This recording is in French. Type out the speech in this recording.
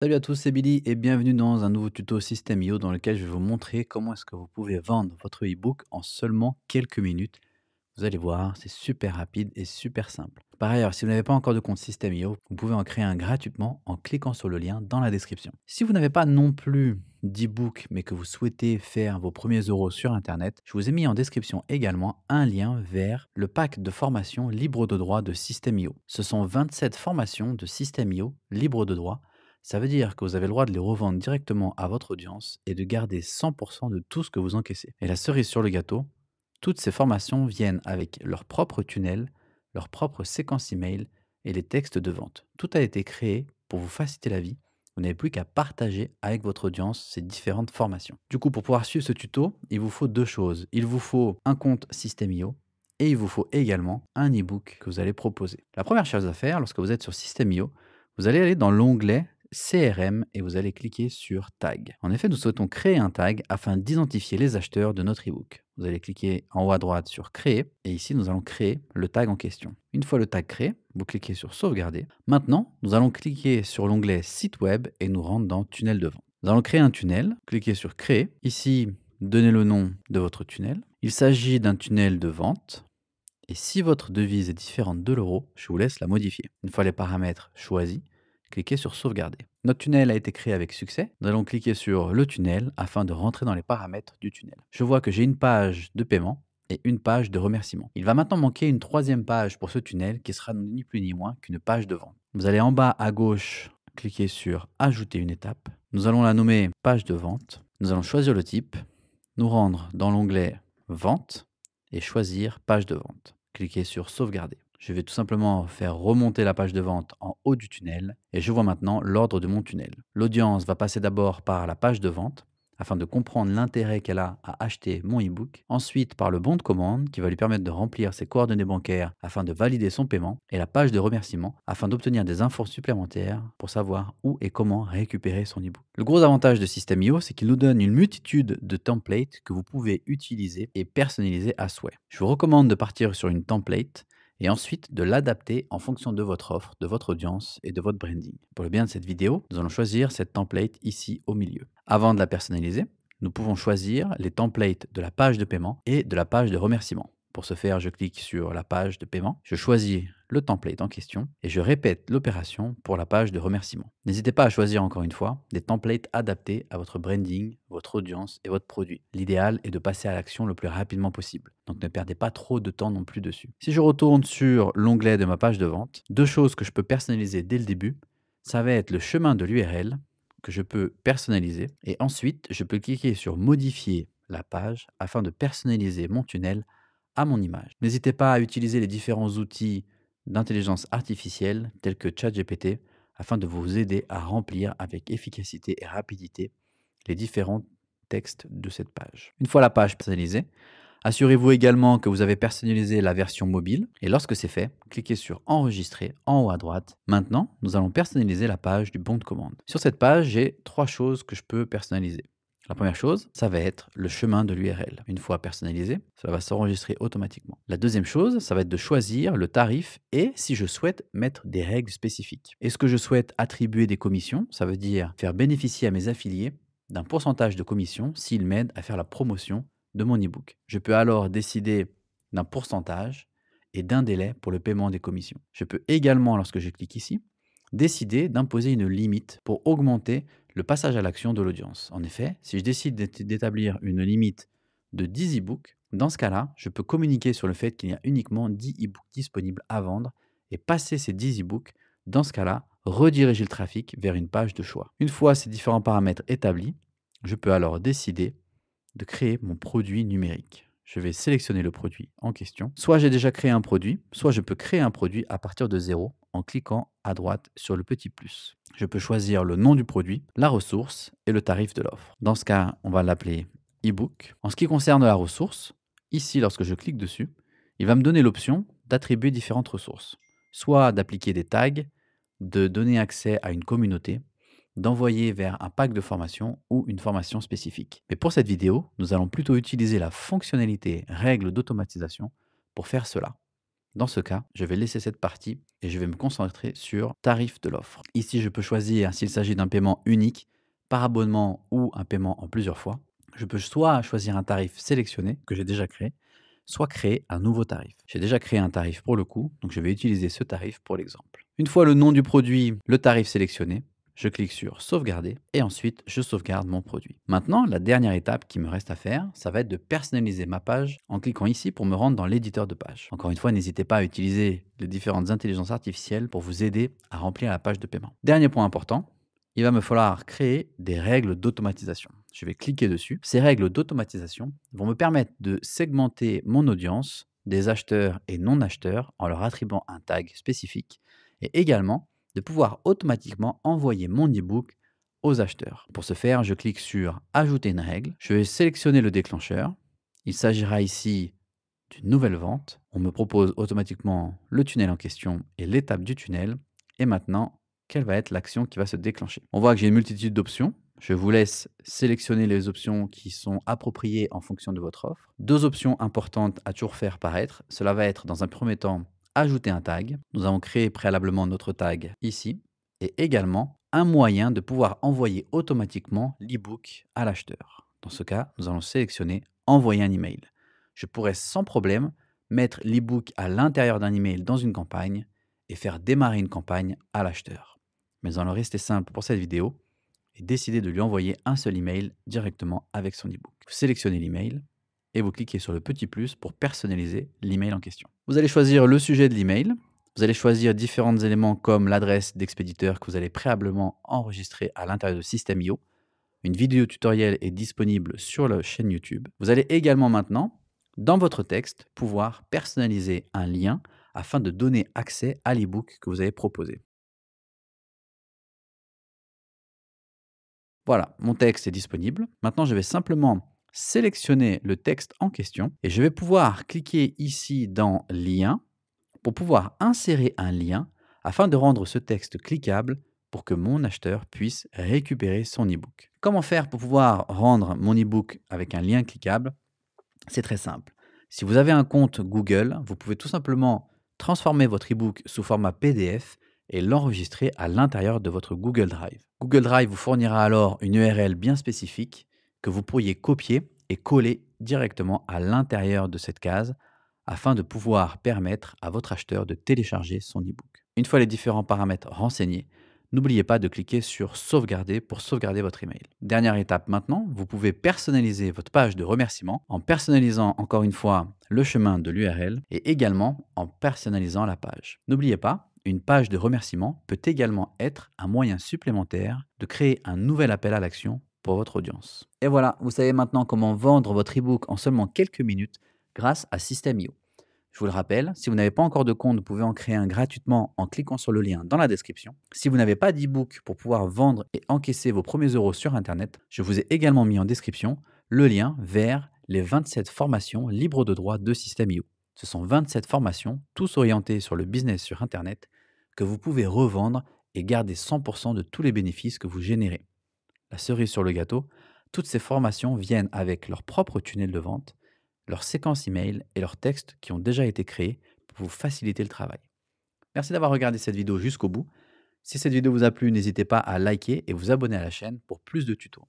Salut à tous, c'est Billy et bienvenue dans un nouveau tuto System.io dans lequel je vais vous montrer comment est-ce que vous pouvez vendre votre e-book en seulement quelques minutes. Vous allez voir, c'est super rapide et super simple. Par ailleurs, si vous n'avez pas encore de compte System.io, vous pouvez en créer un gratuitement en cliquant sur le lien dans la description. Si vous n'avez pas non plus d'e-book mais que vous souhaitez faire vos premiers euros sur Internet, je vous ai mis en description également un lien vers le pack de formation libre de droit de System.io. Ce sont 27 formations de System.io libre de droit. Ça veut dire que vous avez le droit de les revendre directement à votre audience et de garder 100% de tout ce que vous encaissez. Et la cerise sur le gâteau, toutes ces formations viennent avec leur propre tunnel, leur propre séquence email et les textes de vente. Tout a été créé pour vous faciliter la vie. Vous n'avez plus qu'à partager avec votre audience ces différentes formations. Du coup, pour pouvoir suivre ce tuto, il vous faut deux choses. Il vous faut un compte System.io et il vous faut également un e-book que vous allez proposer. La première chose à faire lorsque vous êtes sur System.io, vous allez aller dans l'onglet CRM et vous allez cliquer sur Tag. En effet, nous souhaitons créer un tag afin d'identifier les acheteurs de notre e-book. Vous allez cliquer en haut à droite sur Créer et ici nous allons créer le tag en question. Une fois le tag créé, vous cliquez sur Sauvegarder. Maintenant, nous allons cliquer sur l'onglet Site web et nous rendre dans Tunnel de vente. Nous allons créer un tunnel, cliquez sur Créer. Ici, donnez le nom de votre tunnel. Il s'agit d'un tunnel de vente. Et si votre devise est différente de l'euro, je vous laisse la modifier. Une fois les paramètres choisis, cliquez sur Sauvegarder. Notre tunnel a été créé avec succès. Nous allons cliquer sur le tunnel afin de rentrer dans les paramètres du tunnel. Je vois que j'ai une page de paiement et une page de remerciement. Il va maintenant manquer une troisième page pour ce tunnel qui sera ni plus ni moins qu'une page de vente. Vous allez en bas à gauche cliquer sur Ajouter une étape. Nous allons la nommer page de vente. Nous allons choisir le type, nous rendre dans l'onglet Vente et choisir page de vente. Cliquez sur Sauvegarder. Je vais tout simplement faire remonter la page de vente en haut du tunnel et je vois maintenant l'ordre de mon tunnel. L'audience va passer d'abord par la page de vente afin de comprendre l'intérêt qu'elle a à acheter mon e-book. Ensuite, par le bon de commande qui va lui permettre de remplir ses coordonnées bancaires afin de valider son paiement. Et la page de remerciement afin d'obtenir des infos supplémentaires pour savoir où et comment récupérer son e-book. Le gros avantage de System.io, c'est qu'il nous donne une multitude de templates que vous pouvez utiliser et personnaliser à souhait. Je vous recommande de partir sur une template et ensuite de l'adapter en fonction de votre offre, de votre audience et de votre branding. Pour le bien de cette vidéo, nous allons choisir cette template ici au milieu. Avant de la personnaliser, nous pouvons choisir les templates de la page de paiement et de la page de remerciement. Pour ce faire, je clique sur la page de paiement, je choisis le template en question et je répète l'opération pour la page de remerciement. N'hésitez pas à choisir encore une fois des templates adaptés à votre branding, votre audience et votre produit. L'idéal est de passer à l'action le plus rapidement possible, donc ne perdez pas trop de temps non plus dessus. Si je retourne sur l'onglet de ma page de vente, deux choses que je peux personnaliser dès le début, ça va être le chemin de l'URL que je peux personnaliser et ensuite je peux cliquer sur modifier la page afin de personnaliser mon tunnel à mon image. N'hésitez pas à utiliser les différents outils d'intelligence artificielle tels que ChatGPT afin de vous aider à remplir avec efficacité et rapidité les différents textes de cette page. Une fois la page personnalisée, assurez-vous également que vous avez personnalisé la version mobile et lorsque c'est fait, cliquez sur Enregistrer en haut à droite. Maintenant, nous allons personnaliser la page du bon de commande. Sur cette page, j'ai trois choses que je peux personnaliser. La première chose, ça va être le chemin de l'URL. Une fois personnalisé, ça va s'enregistrer automatiquement. La deuxième chose, ça va être de choisir le tarif et si je souhaite mettre des règles spécifiques. Est-ce que je souhaite attribuer des commissions? Ça veut dire faire bénéficier à mes affiliés d'un pourcentage de commission s'ils m'aident à faire la promotion de mon e-book. Je peux alors décider d'un pourcentage et d'un délai pour le paiement des commissions. Je peux également, lorsque je clique ici, décider d'imposer une limite pour augmenter le passage à l'action de l'audience. En effet, si je décide d'établir une limite de 10 e-books, dans ce cas-là, je peux communiquer sur le fait qu'il y a uniquement 10 e-books disponibles à vendre et passer ces 10 e-books, dans ce cas-là, rediriger le trafic vers une page de choix. Une fois ces différents paramètres établis, je peux alors décider de créer mon produit numérique. Je vais sélectionner le produit en question. Soit j'ai déjà créé un produit, soit je peux créer un produit à partir de zéro en cliquant à droite sur le petit plus. Je peux choisir le nom du produit, la ressource et le tarif de l'offre. Dans ce cas, on va l'appeler e-book. En ce qui concerne la ressource, ici, lorsque je clique dessus, il va me donner l'option d'attribuer différentes ressources. Soit d'appliquer des tags, de donner accès à une communauté, d'envoyer vers un pack de formation ou une formation spécifique. Mais pour cette vidéo, nous allons plutôt utiliser la fonctionnalité règles d'automatisation pour faire cela. Dans ce cas, je vais laisser cette partie et je vais me concentrer sur tarif de l'offre. Ici, je peux choisir s'il s'agit d'un paiement unique, par abonnement ou un paiement en plusieurs fois. Je peux soit choisir un tarif sélectionné que j'ai déjà créé, soit créer un nouveau tarif. J'ai déjà créé un tarif pour le coup, donc je vais utiliser ce tarif pour l'exemple. Une fois le nom du produit, le tarif sélectionné, je clique sur sauvegarder et ensuite je sauvegarde mon produit. Maintenant, la dernière étape qui me reste à faire, ça va être de personnaliser ma page en cliquant ici pour me rendre dans l'éditeur de page. Encore une fois, n'hésitez pas à utiliser les différentes intelligences artificielles pour vous aider à remplir la page de paiement. Dernier point important, il va me falloir créer des règles d'automatisation. Je vais cliquer dessus. Ces règles d'automatisation vont me permettre de segmenter mon audience des acheteurs et non-acheteurs en leur attribuant un tag spécifique et également de pouvoir automatiquement envoyer mon e-book aux acheteurs. Pour ce faire, je clique sur ajouter une règle. Je vais sélectionner le déclencheur. Il s'agira ici d'une nouvelle vente. On me propose automatiquement le tunnel en question et l'étape du tunnel. Et maintenant, quelle va être l'action qui va se déclencher? On voit que j'ai une multitude d'options. Je vous laisse sélectionner les options qui sont appropriées en fonction de votre offre. Deux options importantes à toujours faire paraître. Cela va être dans un premier temps ajouter un tag. Nous avons créé préalablement notre tag ici. Et également un moyen de pouvoir envoyer automatiquement l'e-book à l'acheteur. Dans ce cas, nous allons sélectionner envoyer un email. Je pourrais sans problème mettre l'e-book à l'intérieur d'un email dans une campagne et faire démarrer une campagne à l'acheteur. Mais nous allons rester simple pour cette vidéo et décider de lui envoyer un seul email directement avec son e-book. Vous sélectionnez l'email et vous cliquez sur le petit plus pour personnaliser l'email en question. Vous allez choisir le sujet de l'email. Vous allez choisir différents éléments comme l'adresse d'expéditeur que vous allez préalablement enregistrer à l'intérieur de System.io. Une vidéo tutoriel est disponible sur la chaîne YouTube. Vous allez également maintenant, dans votre texte, pouvoir personnaliser un lien afin de donner accès à l'e-book que vous avez proposé. Voilà, mon texte est disponible. Maintenant, je vais simplement sélectionner le texte en question et je vais pouvoir cliquer ici dans Lien pour pouvoir insérer un lien afin de rendre ce texte cliquable pour que mon acheteur puisse récupérer son e-book. Comment faire pour pouvoir rendre mon e-book avec un lien cliquable? C'est très simple. Si vous avez un compte Google, vous pouvez tout simplement transformer votre e-book sous format PDF et l'enregistrer à l'intérieur de votre Google Drive. Google Drive vous fournira alors une URL bien spécifique que vous pourriez copier et coller directement à l'intérieur de cette case afin de pouvoir permettre à votre acheteur de télécharger son e-book. Une fois les différents paramètres renseignés, n'oubliez pas de cliquer sur sauvegarder pour sauvegarder votre email. Dernière étape maintenant, vous pouvez personnaliser votre page de remerciement en personnalisant encore une fois le chemin de l'URL et également en personnalisant la page. N'oubliez pas, une page de remerciement peut également être un moyen supplémentaire de créer un nouvel appel à l'action pour votre audience. Et voilà, vous savez maintenant comment vendre votre e-book en seulement quelques minutes grâce à System.io. Je vous le rappelle, si vous n'avez pas encore de compte, vous pouvez en créer un gratuitement en cliquant sur le lien dans la description. Si vous n'avez pas d'e-book pour pouvoir vendre et encaisser vos premiers euros sur Internet, je vous ai également mis en description le lien vers les 27 formations libres de droit de System.io. Ce sont 27 formations, tous orientées sur le business sur Internet, que vous pouvez revendre et garder 100% de tous les bénéfices que vous générez. La cerise sur le gâteau, toutes ces formations viennent avec leur propre tunnel de vente, leur séquence email et leurs textes qui ont déjà été créés pour vous faciliter le travail. Merci d'avoir regardé cette vidéo jusqu'au bout. Si cette vidéo vous a plu, n'hésitez pas à liker et vous abonner à la chaîne pour plus de tutos.